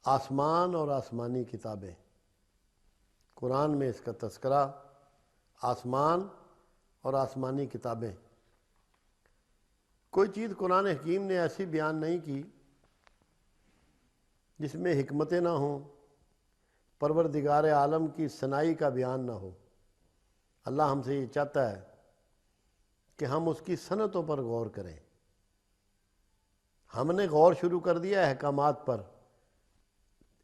آسمان اور آسمانی کتابیں، قرآن میں اس کا تذکرہ، آسمان اور آسمانی کتابیں۔ کوئی چیز قرآن حکیم نے ایسی بیان نہیں کی جس میں حکمتیں نہ ہوں، پروردگار عالم کی ثنائی کا بیان نہ ہو۔ اللہ ہم سے یہ چاہتا ہے کہ ہم اس کی صنعتوں پر غور کریں۔ ہم نے غور شروع کر دیا احکامات پر،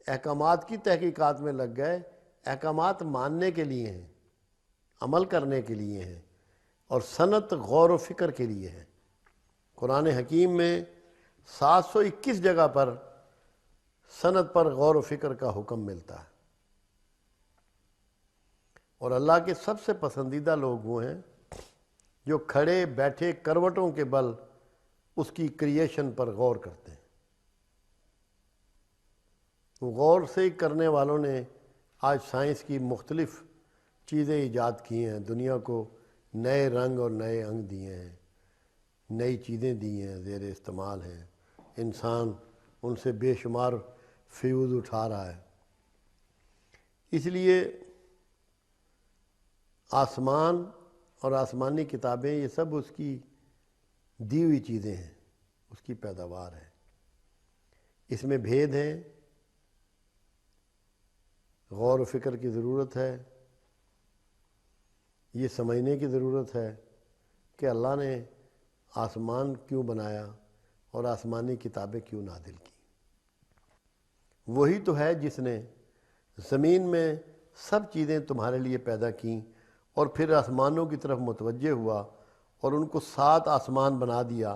احکامات کی تحقیقات میں لگ گئے۔ احکامات ماننے کے لیے ہیں، عمل کرنے کے لیے ہیں، اور صنعت غور و فکر کے لیے ہے۔ قرآن حکیم میں 721 جگہ پر صنعت پر غور و فکر کا حکم ملتا ہے، اور اللہ کے سب سے پسندیدہ لوگ وہ ہیں جو کھڑے بیٹھے کروٹوں کے بل اس کی کریشن پر غور کرتے ہیں۔ غور سے کرنے والوں نے آج سائنس کی مختلف چیزیں ایجاد کی ہیں، دنیا کو نئے رنگ اور نئے انگ دیے ہیں، نئی چیزیں دی ہیں، زیر استعمال ہیں۔ انسان ان سے بے شمار فیوز اٹھا رہا ہے۔ اس لیے آسمان اور آسمانی کتابیں یہ سب اس کی دی ہوئی چیزیں ہیں، اس کی پیداوار ہے۔ اس میں بھید ہیں، غور و فکر کی ضرورت ہے۔ یہ سمجھنے کی ضرورت ہے کہ اللہ نے آسمان کیوں بنایا اور آسمانی کتابیں کیوں نازل کی۔ وہی تو ہے جس نے زمین میں سب چیزیں تمہارے لیے پیدا کیں اور پھر آسمانوں کی طرف متوجہ ہوا اور ان کو 7 آسمان بنا دیا،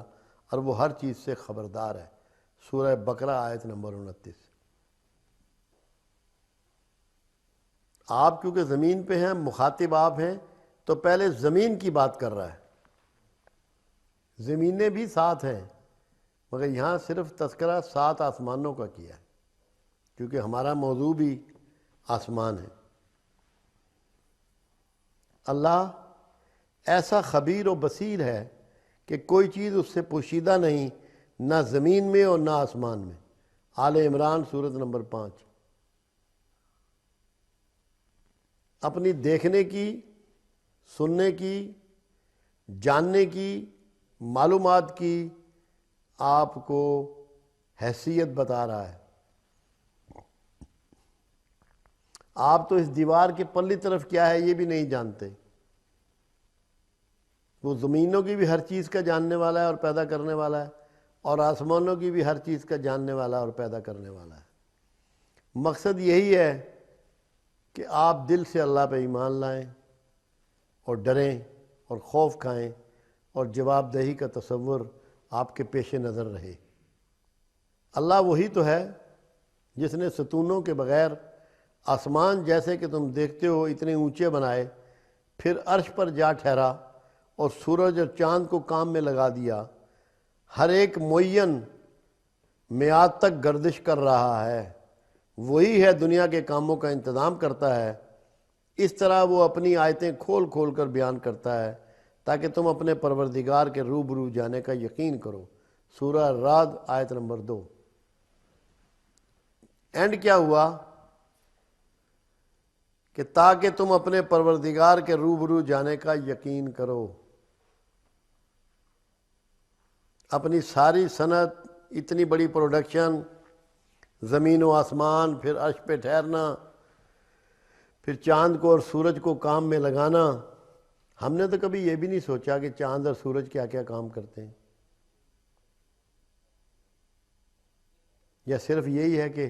اور وہ ہر چیز سے خبردار ہے۔ سورہ بقرہ آیت نمبر 29۔ آپ کیونکہ زمین پہ ہیں، مخاطب آپ ہیں، تو پہلے زمین کی بات کر رہا ہے۔ زمینیں بھی 7 ہیں، مگر یہاں صرف تذکرہ 7 آسمانوں کا کیا ہے، کیونکہ ہمارا موضوع بھی آسمان ہے۔ اللہ ایسا خبیر و بصیر ہے کہ کوئی چیز اس سے پوشیدہ نہیں، نہ زمین میں اور نہ آسمان میں۔ آل عمران سورۃ نمبر 5۔ اپنی دیکھنے کی، سننے کی، جاننے کی، معلومات کی آپ کو حیثیت بتا رہا ہے۔ آپ تو اس دیوار کے پرلی طرف کیا ہے یہ بھی نہیں جانتے۔ وہ زمینوں کی بھی ہر چیز کا جاننے والا ہے اور پیدا کرنے والا ہے، اور آسمانوں کی بھی ہر چیز کا جاننے والا اور پیدا کرنے والا ہے۔ مقصد یہی ہے کہ آپ دل سے اللہ پہ ایمان لائیں اور ڈریں اور خوف کھائیں، اور جواب دہی کا تصور آپ کے پیش نظر رہے۔ اللہ وہی تو ہے جس نے ستونوں کے بغیر آسمان جیسے کہ تم دیکھتے ہو اتنے اونچے بنائے، پھر عرش پر جا ٹھہرا اور سورج اور چاند کو کام میں لگا دیا۔ ہر ایک معین میعاد تک گردش کر رہا ہے۔ وہی ہے دنیا کے کاموں کا انتظام کرتا ہے۔ اس طرح وہ اپنی آیتیں کھول کھول کر بیان کرتا ہے تاکہ تم اپنے پروردگار کے روبرو جانے کا یقین کرو۔ سورہ رعد آیت نمبر 2۔ اینڈ کیا ہوا کہ تاکہ تم اپنے پروردگار کے روبرو جانے کا یقین کرو۔ اپنی ساری صنعت، اتنی بڑی پروڈکشن، زمین و آسمان، پھر عرش پہ ٹھہرنا، پھر چاند کو اور سورج کو کام میں لگانا۔ ہم نے تو کبھی یہ بھی نہیں سوچا کہ چاند اور سورج کیا کیا کام کرتے ہیں، یا صرف یہی ہے کہ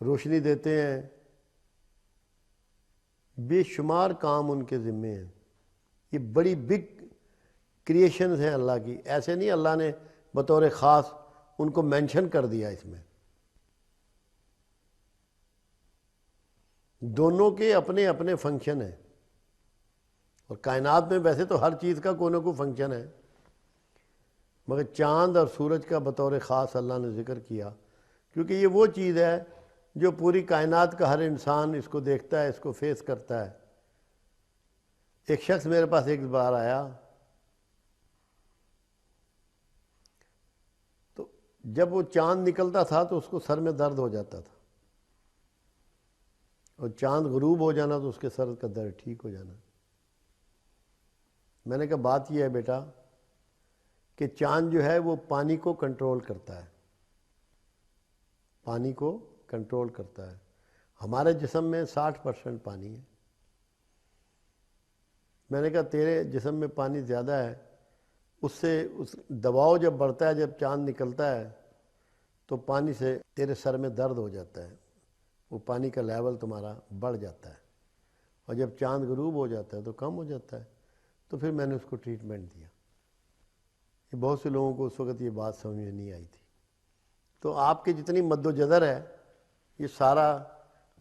روشنی دیتے ہیں۔ بے شمار کام ان کے ذمے ہیں۔ یہ بڑی بگ کریشنز ہیں اللہ کی۔ ایسے نہیں اللہ نے بطور خاص ان کو مینشن کر دیا اس میں۔ دونوں کے اپنے اپنے فنکشن ہیں، اور کائنات میں ویسے تو ہر چیز کا کوئی نہ کوئی فنکشن ہے، مگر چاند اور سورج کا بطور خاص اللہ نے ذکر کیا، کیونکہ یہ وہ چیز ہے جو پوری کائنات کا ہر انسان اس کو دیکھتا ہے، اس کو فیس کرتا ہے۔ ایک شخص میرے پاس ایک بار آیا، تو جب وہ چاند نکلتا تھا تو اس کو سر میں درد ہو جاتا تھا۔ اور چاند غروب ہو جانا تو اس کے سر کا درد ٹھیک ہو جانا۔ میں نے کہا بات یہ ہے بیٹا کہ چاند جو ہے وہ پانی کو کنٹرول کرتا ہے، پانی کو کنٹرول کرتا ہے۔ ہمارے جسم میں 60% پانی ہے۔ میں نے کہا تیرے جسم میں پانی زیادہ ہے، اس سے اس دباؤ جب بڑھتا ہے، جب چاند نکلتا ہے تو پانی سے تیرے سر میں درد ہو جاتا ہے، وہ پانی کا لیول تمہارا بڑھ جاتا ہے، اور جب چاند غروب ہو جاتا ہے تو کم ہو جاتا ہے۔ تو پھر میں نے اس کو ٹریٹمنٹ دیا۔ یہ بہت سے لوگوں کو اس وقت یہ بات سمجھ میں نہیں آئی تھی۔ تو آپ کی جتنی مد و جزر ہے یہ سارا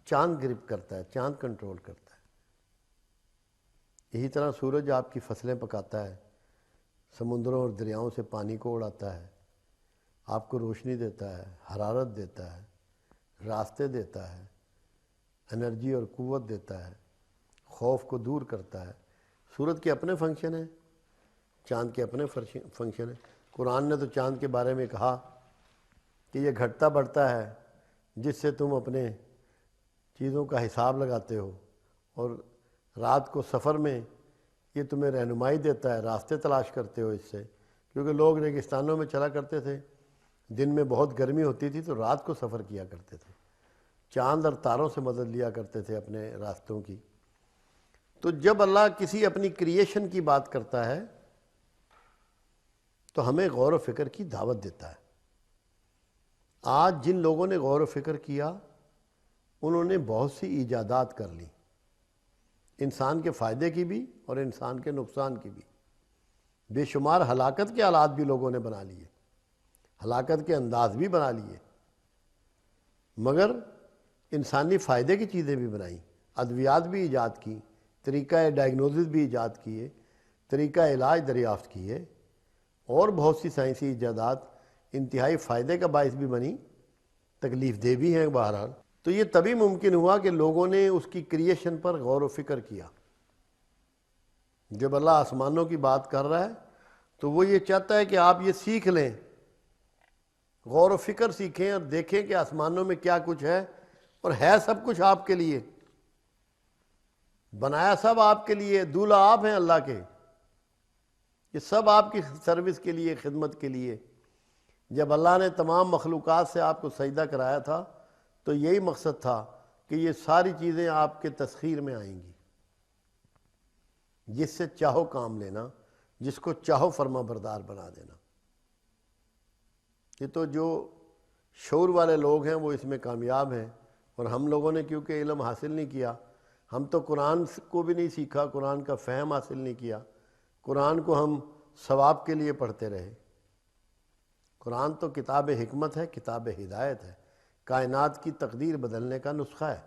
چاند گرپ کرتا ہے، چاند کنٹرول کرتا ہے۔ یہی طرح سورج آپ کی فصلیں پکاتا ہے، سمندروں اور دریاؤں سے پانی کو اڑاتا ہے، آپ کو روشنی دیتا ہے، حرارت دیتا ہے، راستے دیتا ہے، انرجی اور قوت دیتا ہے، خوف کو دور کرتا ہے۔ سورج کے اپنے فنکشن ہیں، چاند کے اپنے فنکشن ہیں۔ قرآن نے تو چاند کے بارے میں کہا کہ یہ گھٹتا بڑھتا ہے جس سے تم اپنے چیزوں کا حساب لگاتے ہو، اور رات کو سفر میں یہ تمہیں رہنمائی دیتا ہے، راستے تلاش کرتے ہو اس سے، کیونکہ لوگ ریگستانوں میں چلا کرتے تھے، دن میں بہت گرمی ہوتی تھی تو رات کو سفر کیا کرتے تھے، چاند اور تاروں سے مدد لیا کرتے تھے اپنے راستوں کی۔ تو جب اللہ کسی اپنی کریشن کی بات کرتا ہے تو ہمیں غور و فکر کی دعوت دیتا ہے۔ آج جن لوگوں نے غور و فکر کیا انہوں نے بہت سی ایجادات کر لی، انسان کے فائدے کی بھی اور انسان کے نقصان کی بھی۔ بے شمار ہلاکت کے آلات بھی لوگوں نے بنا لیے، ہلاکت کے انداز بھی بنا لیے، مگر انسانی فائدے کی چیزیں بھی بنائیں، ادویات بھی ایجاد کی، طریقہ ڈائگنوزس بھی ایجاد کیے، طریقہ علاج دریافت کیے، اور بہت سی سائنسی ایجادات انتہائی فائدے کا باعث بھی بنی، تکلیف دہ بھی ہیں بہرحال۔ تو یہ تبھی ممکن ہوا کہ لوگوں نے اس کی کریشن پر غور و فکر کیا۔ جب اللہ آسمانوں کی بات کر رہا ہے تو وہ یہ چاہتا ہے کہ آپ یہ سیکھ لیں، غور و فکر سیکھیں اور دیکھیں کہ آسمانوں میں کیا کچھ ہے، اور ہے سب کچھ آپ کے لیے، بنایا سب آپ کے لیے، دولہا آپ ہیں اللہ کے، یہ سب آپ کی سروس کے لیے، خدمت کے لیے۔ جب اللہ نے تمام مخلوقات سے آپ کو سجدہ کرایا تھا تو یہی مقصد تھا کہ یہ ساری چیزیں آپ کے تسخیر میں آئیں گی، جس سے چاہو کام لینا، جس کو چاہو فرما بردار بنا دینا۔ یہ تو جو شعور والے لوگ ہیں وہ اس میں کامیاب ہیں، اور ہم لوگوں نے کیونکہ علم حاصل نہیں کیا، ہم تو قرآن کو بھی نہیں سیکھا، قرآن کا فہم حاصل نہیں کیا، قرآن کو ہم ثواب کے لیے پڑھتے رہے۔ قرآن تو کتاب حکمت ہے، کتاب ہدایت ہے، کائنات کی تقدیر بدلنے کا نسخہ ہے۔